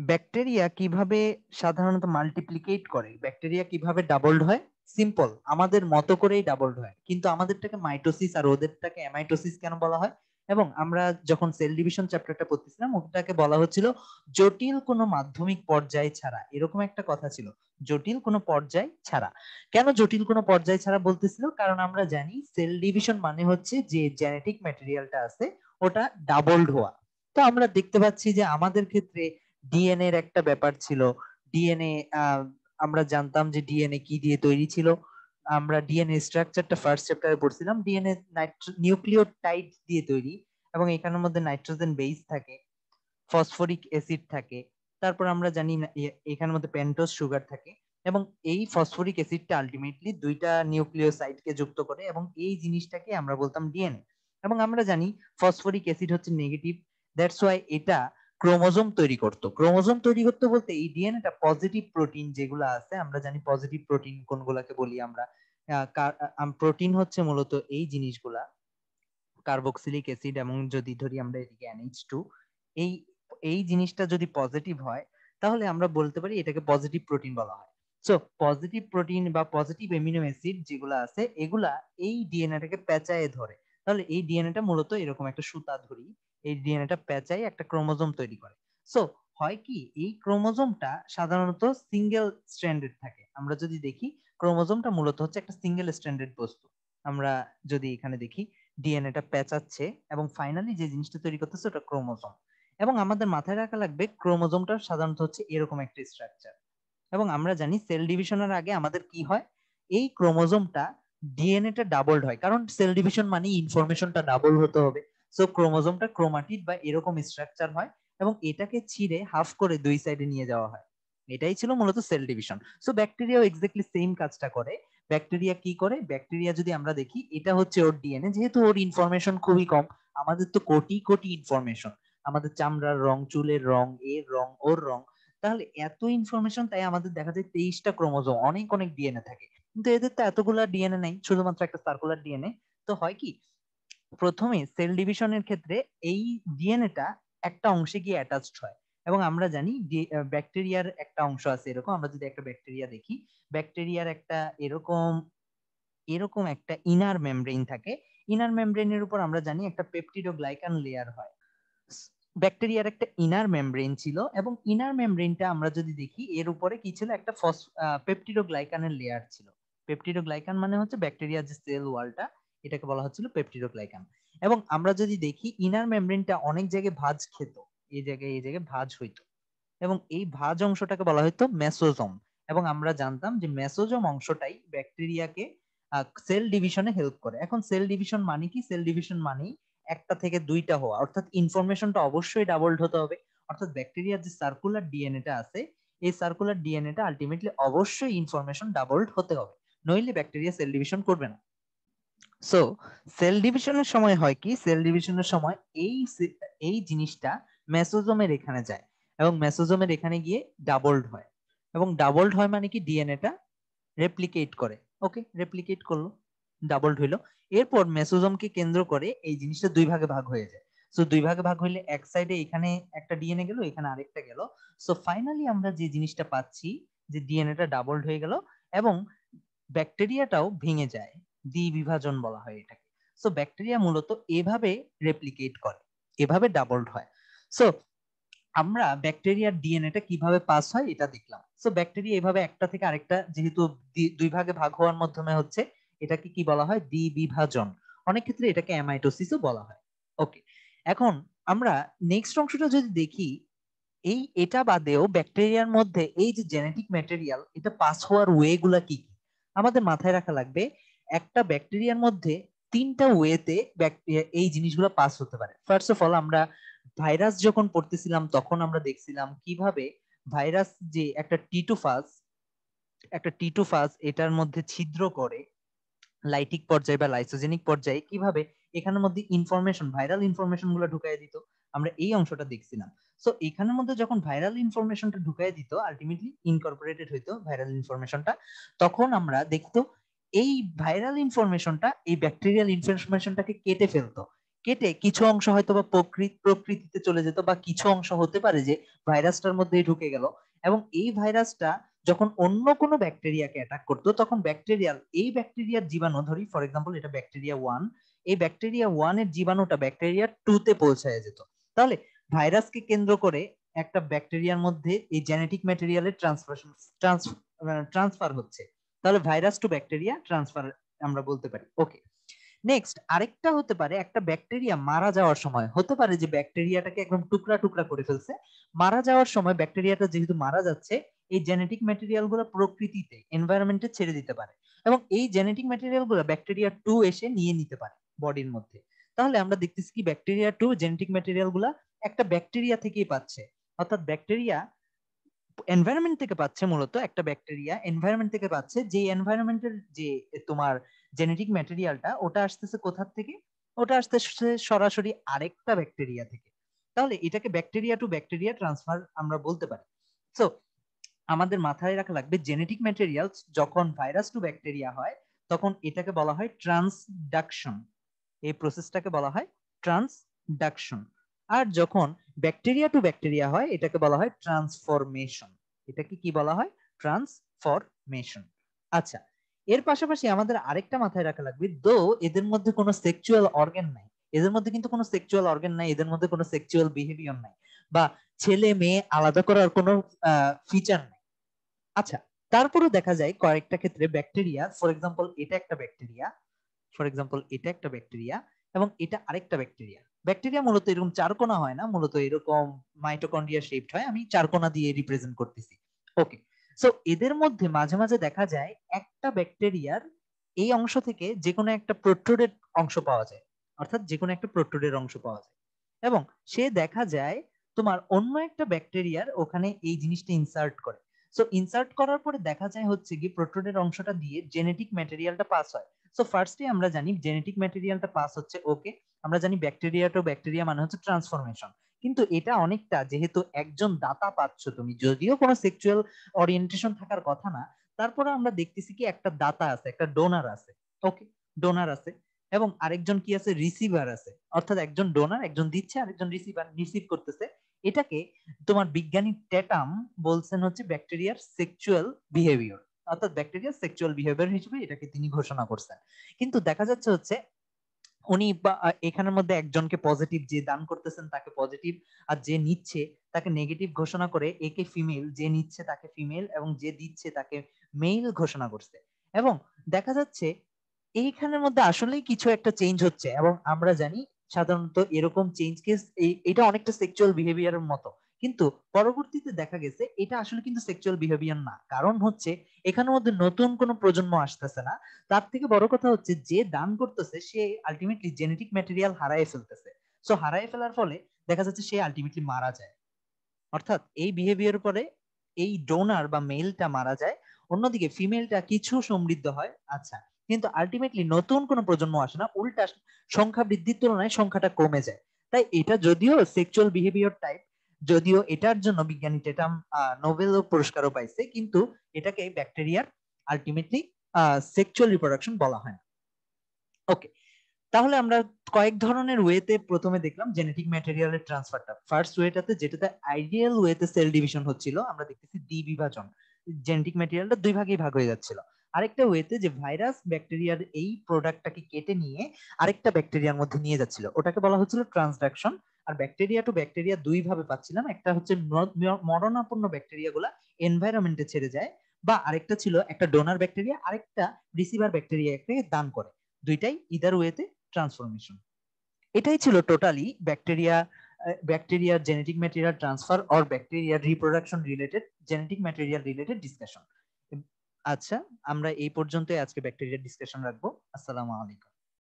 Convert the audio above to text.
Bacteria কিভাবে সাধারণত মাল্টিপ্লিকেট করে, ব্যাকটেরিয়া কিভাবে ডাবলড হয়? সিম্পল, আমাদের মতো করেই ডাবলড হয়, কিন্তু আমাদেরটাকে মাইটোসিস আর ওদেরটাকে অ্যামাইটোসিস কেন বলা হয়? এবং আমরা যখন সেল ডিভিশন চ্যাপ্টারটা পড়তেছিলাম ওটাকে বলা হচ্ছিল জটিল কোনো মাধ্যমিক পর্যায় ছাড়া, এরকম একটা কথা ছিল, জটিল কোনো পর্যায় ছাড়া। কেন জটিল কোনো পর্যায় ছাড়া বলতেছিল? কারণ আমরা জানি সেল ডিভিশন মানে হচ্ছে যে জেনেটিক ম্যাটেরিয়ালটা আছে ওটা ডাবলড হওয়া। তো আমরা দেখতে পাচ্ছি যে আমাদের ক্ষেত্রে ডিএনএ এর একটা ব্যাপার ছিল। ডিএনএ, আমরা জানতাম যে ডিএনএ কি দিয়ে তৈরি ছিল। আমরা ডিএনএ স্ট্রাকচারটা ফার্স্ট চ্যাপ্টারে পড়ছিলাম। ডিএনএ নিউক্লিওটাইড দিয়ে তৈরি, এবং এখানের মধ্যে নাইট্রোজেন বেস থাকে, ফসফরিক অ্যাসিড থাকে, তারপর আমরা জানি এখানের মধ্যে পেন্টোজ সুগার থাকে, এবং এই ফসফরিক অ্যাসিডটা আলটিমেটলি দুইটা নিউক্লিওসাইডকে যুক্ত করে, এবং এই জিনিসটাকে আমরা বলতাম ডিএনএ। এবং আমরা জানি ফসফরিক অ্যাসিড হচ্ছে নেগেটিভ, দ্যাটস ওয়াই এটা ক্রোমোজোম তৈরি করতো। ক্রোমোজোম তৈরি করতে বলতে এই ডিএনএটা পজিটিভ প্রোটিন যেগুলো আছে, আমরা জানি পজিটিভ প্রোটিন কোনগুলাকে বলি আমরা। প্রোটিন হচ্ছে মূলত এই জিনিসগুলা, কার্বক্সিলিক অ্যাসিড, এবং যদি ধরি আমরা এদিকে NH2, এই এই জিনিসটা যদি পজিটিভ হয় তাহলে আমরা বলতে পারি এটাকে পজিটিভ প্রোটিন বলা হয়। সো পজিটিভ প্রোটিন বা পজিটিভ এমিনো অ্যাসিড যেগুলো আছে এগুলা এই ডিএনএটাকে পেঁচায় ধরে। তাহলে এই ডিএনএটা মূলত এরকম একটা সুতা ধরি, এই ডিএনএটা পেঁচায় একটা ক্রোমোজোম তৈরি করে। সো হয় কি, এই ক্রোমোজোমটা সাধারণত সিঙ্গেল স্ট্র্যান্ডেড থাকে। আমরা যদি দেখি ক্রোমোজোমটা মূলত হচ্ছে একটা সিঙ্গেল স্ট্র্যান্ডেড বস্তু। আমরা যদি এখানে দেখি ডিএনএটা পেঁচাচ্ছে এবং ফাইনালি যে জিনিসটা তৈরি করতেছে ওটা ক্রোমোজোম। এবং আমাদের মাথায় রাখা লাগবে ক্রোমোজোমটা সাধারণত হচ্ছে এরকম একটা স্ট্রাকচার। এবং আমরা জানি সেল ডিভিশনের আগে আমাদের কি হয়, এই ক্রোমোজোমটা ডিএনএটা ডাবলড হয়, কারণ সেল ডিভিশন মানে ইনফরমেশনটা ডাবল হতে হবে। সো ক্রোমোজোমটা ক্রোমাটিড বা এরকম স্ট্রাকচার হয়, এবং এটাকে ছিঁড়ে হাফ করে দুই সাইডে নিয়ে যাওয়া হয়। এটাই ছিল মূলত সেল ডিভিশন। সো ব্যাকটেরিয়াও এক্স্যাক্টলি সেম কাজটা করে। ব্যাকটেরিয়া কি করে, ব্যাকটেরিয়া যদি আমরা দেখি এটা হচ্ছে ওর ডিএনএ, যেহেতু ওর ইনফরমেশন খুবই কম, আমাদের তো কোটি কোটি ইনফরমেশন, আমাদের চামড়ার রং, চুলের রং, এর রং, ওর রং, তাহলে এত ইনফরমেশন, তাই আমাদের দেখা যায় 23টা ক্রোমোজোম, অনেক অনেক ডিএনএ থাকে। কিন্তু এদের তো এতগুলা ডিএনএ নাই, শুধুমাত্র একটা সার্কুলার ডিএনএ। তো হয় কি, প্রথমে সেল ডিভিশনের ক্ষেত্রে এই ডিএনএটা একটা অংশে গিয়ে অ্যাটাচড হয়। এবং আমরা জানি ব্যাকটেরিয়ার একটা অংশ আছে এরকম, আমরা যদি একটা ব্যাকটেরিয়া দেখি, ব্যাকটেরিয়ার একটা এরকম এরকম একটা ইনার মেমব্রেন থাকে। ইনার মেমব্রেনের উপর আমরা জানি একটা পেপটিডোগ্লাইকান লেয়ার হয়। ব্যাকটেরিয়ার একটা ইনার মেমব্রেন ছিল, এবং ইনার মেমব্রেনটা আমরা যদি দেখি এর উপরে কি ছিল, একটা পেপটিডোগ্লাইকানের লেয়ার ছিল। পেপটিডোগ্লাইকান মানে হচ্ছে ব্যাকটেরিয়ার যে সেল ওয়ালটা, এটাকে বলা হচ্ছিল পেপটিডোগ্লাইকান। এবং আমরা যদি দেখি ইনার মেমব্রেনটা অনেক জায়গায় ভাঁজ খেত, এই জায়গায় ভাঁজ হইতো, এবং এই ভাঁজ অংশটাকে বলা হতো মেসোজোম। এবং আমরা জানতাম যে মেসোজোম অংশটাই ব্যাকটেরিয়াকে সেল ডিভিশনে হেল্প করে। এখন সেল ডিভিশন মানে কি? সেল ডিভিশন মানেই একটা থেকে দুইটা হওয়া, অর্থাৎ ইনফরমেশনটা অবশ্যই ডাবলড হতে হবে। অর্থাৎ ব্যাকটেরিয়ার যে সার্কুলার ডিএনএটা আছে, এই সার্কুলার ডিএনএটা আলটিমেটলি অবশ্যই ইনফরমেশন ডাবলড হতে হবে, নইলে ব্যাকটেরিয়া সেল ডিভিশন করবে না। সো সেল ডিভিশনের সময় হয় কি, সেল ডিভিশনের সময় এই জিনিসটা মেসোজোমের এখানে যায়, এবং মেসোজোমের এখানে গিয়ে ডাবলড হয়। এবং ডাবলড হয় মানে কি, ডিএনএটা রেপ্লিকেট করে। ওকে, রেপ্লিকেট করলো, ডাবলড হইলো। এরপর মেসোজোমকে কেন্দ্র করে এই জিনিসটা দুই ভাগে ভাগ হয়ে যায়। সো দুই ভাগে ভাগ হইলে এক সাইডে এখানে একটা ডিএনএ গেল, এখানে আরেকটা গেল। সো ফাইনালি আমরা যে জিনিসটা পাচ্ছি, যে ডিএনএটা ডাবলড হয়ে গেল, এবং ব্যাকটেরিয়াটাও ভেঙে যায়, দ্বিবিভাজন বলা হয় এটাকে। সো ব্যাকটেরিয়া মূলত এভাবে রেপ্লিকেট করে, এভাবে ডাবলড হয়। সো আমরা ব্যাকটেরিয়ার ডিএনএটা কিভাবে পাস হয় এটা দেখলাম। সো ব্যাকটেরিয়া এভাবে একটা থেকে আরেকটা, যেহেতু দুই ভাগে ভাগ হওয়ার মাধ্যমে হচ্ছে, এটাকে কি বলা হয়? দ্বিবিভাজন। অনেক ক্ষেত্রে এটাকে অ্যামাইটোসিসও বলা হয়। ওকে, এখন আমরা নেক্সট অংশটা যদি দেখি, এটা বাদেও ব্যাকটেরিয়ার মধ্যে এই যে জেনেটিক ম্যাটেরিয়াল, এটা পাস হওয়ার ওয়ে গুলা কি কি আমাদের মাথায় রাখা লাগবে। একটা ব্যাকটেরিয়ার মধ্যে তিনটা ওয়েতে এই জিনিসগুলো পাস হতে পারে। ফার্স্ট অফ অল, আমরা ভাইরাস যখন পড়তেছিলাম তখন আমরা দেখছিলাম কিভাবে ভাইরাস যে একটা টিটুফাস এটার মধ্যে ছিদ্র করে লাইটিক পর্যায়ে বা লাইসোজেনিক পর্যায়ে কিভাবে এখানের মধ্যে ইনফরমেশন, ভাইরাল ইনফরমেশন গুলো ঢুকাই দিত, আমরা এই অংশটা দেখছিলাম। সো এখানের মধ্যে যখন ভাইরাল ইনফরমেশনটা ঢুকাই দিত, আলটিমেটলি ইনকর্পোরেটেড হইতো ভাইরাল ইনফরমেশনটা, তখন আমরা দেখতো এই ভাইরাল ইনফরমেশনটা এই ব্যাকটেরিয়াল ইনফরমেশনটাকে কেটে ফেলতো। কেটে কিছু অংশ হয়তো বা প্রকৃতিতে চলে যেত, বা কিছু অংশ হতে পারে যে ভাইরাসটার মধ্যেই ঢুকে গেল, এবং এই ভাইরাসটা যখন অন্য কোনো ব্যাকটেরিয়াকে অ্যাটাক করতো তখন এই ব্যাকটেরিয়ার জীবাণু, ধরি ফর এক্সাম্পল এটা ব্যাকটেরিয়া 1, এই ব্যাকটেরিয়া 1 এর জীবাণুটা ব্যাকটেরিয়া 2 তে পৌঁছায় যেত। তাহলে ভাইরাসকে কেন্দ্র করে একটা ব্যাকটেরিয়ার মধ্যে এই জেনেটিক ম্যাটেরিয়ালের ট্রান্সফার হচ্ছে, তাহলে ভাইরাস টু ব্যাকটেরিয়া ট্রান্সফার আমরা বলতে পারি। ওকে, নেক্সট আরেকটা হতে পারে একটা ব্যাকটেরিয়া মারা যাওয়ার সময়, হতে পারে যে ব্যাকটেরিয়াটাকে একদম টুকরা টুকরা করে ফেলছে, মারা যাওয়ার সময় ব্যাকটেরিয়াটা যেহেতু মারা যাচ্ছে, এই জেনেটিক ম্যাটেরিয়াল গুলো প্রকৃতিতে এনভায়রনমেন্টে ছেড়ে দিতে পারে, এবং এই জেনেটিক ম্যাটেরিয়াল গুলো ব্যাকটেরিয়া 2 এসে নিয়ে নিতে পারে বডির মধ্যে। তাহলে আমরা দেখতেছি কি ব্যাকটেরিয়া 2 জেনেটিক ম্যাটেরিয়াল গুলা একটা ব্যাকটেরিয়া থেকেই পাচ্ছে, অর্থাৎ ব্যাকটেরিয়া এনভায়রনমেন্ট থেকে পাচ্ছে, মূলত একটা ব্যাকটেরিয়া এনভায়রনমেন্ট থেকে পাচ্ছে, যে এনভায়রনমেন্টের যে তোমার জেনেটিক ম্যাটেরিয়ালটা ওটা আসতেছে কোথা থেকে, ওটা আসতেছে সরাসরি আরেকটা ব্যাকটেরিয়া থেকে। তাহলে এটাকে ব্যাকটেরিয়া টু ব্যাকটেরিয়া ট্রান্সফার আমরা বলতে পারি। সো আমাদের মাথায় রাখা লাগবে জেনেটিক ম্যাটেরিয়ালস যখন ভাইরাস টু ব্যাকটেরিয়া হয় তখন এটাকে বলা হয় ট্রান্সডাকশন, এই প্রসেসটাকে বলা হয় ট্রান্সডাকশন। আর যখন ব্যাকটেরিয়া টু ব্যাকটেরিয়া হয় এটাকে বলা হয় ট্রান্সফরমেশন। এটাকে কি বলা হয়? ট্রান্সফরমেশন। আচ্ছা, এর পাশাপাশি আমাদের আরেকটা মাথায় রাখা লাগবে, দো এদের মধ্যে কোনো সেক্সুয়াল অর্গান নাই, এদের মধ্যে কিন্তু কোনো সেক্সুয়াল অর্গান নাই, এদের মধ্যে কোনো সেক্সুয়াল বিহেভিয়ার নাই, বা ছেলে মেয়ে আলাদা করার কোনো ফিচার নাই। আচ্ছা, তারপরেও দেখা যায় কয়েকটা ক্ষেত্রে ব্যাকটেরিয়া, ফর এক্সাম্পল এটা একটা ব্যাকটেরিয়া এবং এটা আরেকটা ব্যাকটেরিয়া। ব্যাকটেরিয়া মূলত এরকম চারকোনা হয় না, মূলত এরকম মাইটোকন্ড্রিয়া শেপড হয়, আমি চারকোনা দিয়ে রিপ্রেজেন্ট করতেছি। ওকে, সো এদের মধ্যে মাঝে মাঝে দেখা যায় একটা ব্যাকটেরিয়ার এই অংশ থেকে যে কোনো একটা প্রোট্রুডেড অংশ পাওয়া যায়, অর্থাৎ যে কোনো একটা প্রোট্রুডেড অংশ পাওয়া যায়, এবং সে দেখা যায় তোমার অন্য একটা ব্যাকটেরিয়ার ওখানে এই জিনিসটা ইনসার্ট করে। সো ইনসার্ট করার পরে দেখা যায় হচ্ছে কি প্রোট্রুডেড অংশটা দিয়ে জেনেটিক ম্যাটেরিয়ালটা পাস হয়। সো ফার্স্টে আমরা জানি জেনেটিক ম্যাটেরিয়ালটা পাস হচ্ছে, ওকে, আমরা জানি ব্যাকটেরিয়া টু ব্যাকটেরিয়া মানে হচ্ছে ট্রান্সফরমেশন। কিন্তু এটা অনেকটা, যেহেতু একজন দাতা পাচ্ছ তুমি, যদিও কোনো সেক্সুয়াল ওরিয়েন্টেশন থাকার কথা না, তারপরে আমরা দেখতেছি কি একটা দাতা আছে, একটা ডোনার আছে। ওকে, ডোনার আছে এবং আরেকজন কি আছে, রিসিভার আছে, অর্থাৎ একজন ডোনার, একজন দিচ্ছে, আরেকজন রিসিভ করতেছে। এটাকে তোমার বিজ্ঞানী টেটাম বলছেন হচ্ছে ব্যাকটেরিয়ার সেক্সুয়াল বিহেভিয়ার, অর্থাৎ ব্যাকটেরিয়ার সেক্সুয়াল বিহেভিয়ার হিসেবে এটাকে তিনি ঘোষণা করছেন। কিন্তু দেখা যাচ্ছে হচ্ছে উনি এখানের মধ্যে একজনকে পজিটিভ, যে দান করতেছেন তাকে পজিটিভ, আর যে নিচ্ছে তাকে নেগেটিভ ঘোষণা করে, একে ফিমেল, যে নিচ্ছে তাকে ফিমেল এবং যে দিচ্ছে তাকে মেল ঘোষণা করছে। এবং দেখা যাচ্ছে এইখানের মধ্যে আসলেই কিছু একটা চেঞ্জ হচ্ছে, এবং আমরা জানি সাধারণত এরকম চেঞ্জকে এটা অনেকটা সেক্সুয়াল বিহেভিয়ারের মতো, কিন্তু পরবর্তীতে দেখা গেছে এটা আসলে কিন্তু সেক্সুয়াল বিহেভিয়ার না। কারণ হচ্ছে এখানের মধ্যে নতুন কোনো প্রজন্ম আসতেছে না, তার থেকে বড় কথা হচ্ছে যে দান করতেছে সে আলটিমেটলি জেনেটিক ম্যাটেরিয়াল হারায় ফেলতেছে। সো হারায় ফেলার ফলে দেখা যাচ্ছে সে আলটিমেটলি মারা যায়, অর্থাৎ এই বিহেভিয়ার পরে এই ডোনার বা মেলটা মারা যায়, অন্যদিকে ফিমেলটা কিছু সমৃদ্ধ হয়। আচ্ছা, কিন্তু আলটিমেটলি নতুন কোনো প্রজন্ম আসে না, উল্টা সংখ্যা বৃদ্ধির তুলনায় সংখ্যাটা কমে যায়। তাই এটা যদিও সেক্সুয়াল বিহেভিয়ার টাইপ, যদিও এটার জন্য বিজ্ঞানী টেটাম নোবেল পুরস্কারও পাইছে, কিন্তু এটাকে ব্যাকটেরিয়ার আলটিমেটলি সেক্সুয়াল রিপ্রোডাকশন বলা হয় না। ওকে, তাহলে আমরা কয়েক ধরনের ওয়েতে প্রথমে দেখলাম জেনেটিক ম্যাটেরিয়ালের ট্রান্সফারটা। ফার্স্ট ওয়েটাতে, যেটাতে আইডিয়াল ওয়েতে সেল ডিভিশন হচ্ছিল, আমরা দেখতেছি দ্বিবিভাজন, জেনেটিক ম্যাটেরিয়ালটা দুই ভাগে ভাগ হয়ে যাচ্ছিল। আরেকটা ওয়েতে যে ভাইরাস ব্যাকটেরিয়ার এই প্রোডাক্টটাকে কেটে নিয়ে আরেকটা ব্যাকটেরিয়ার মধ্যে নিয়ে যাচ্ছিল, ওটাকে বলা হচ্ছিল ট্রান্সডাকশন। আর ব্যাকটেরিয়া টু ব্যাকটেরিয়া দুই ভাবে পাচ্ছিলাম, একটা হচ্ছে মরণাপন্ন ব্যাকটেরিয়া গুলা এনভায়রনমেন্টে ছেড়ে যায়, বা আরেকটা ছিল একটা ডোনার ব্যাকটেরিয়া আরেকটা রিসিভার ব্যাকটেরিয়াকে দান করে, দুইটাই ইদার ওয়েতে ট্রান্সফরমেশন। এটাই ছিল টোটালি ব্যাকটেরিয়ার জেনেটিক ম্যাটেরিয়াল ট্রান্সফার অর ব্যাকটেরিয়ার reproduction related, genetic material related discussion. আচ্ছা, আমরা এই পর্যন্তই আজকে ব্যাকটেরিয়ার ডিসকাশন রাখবো। আসসালামু আলাইকুম।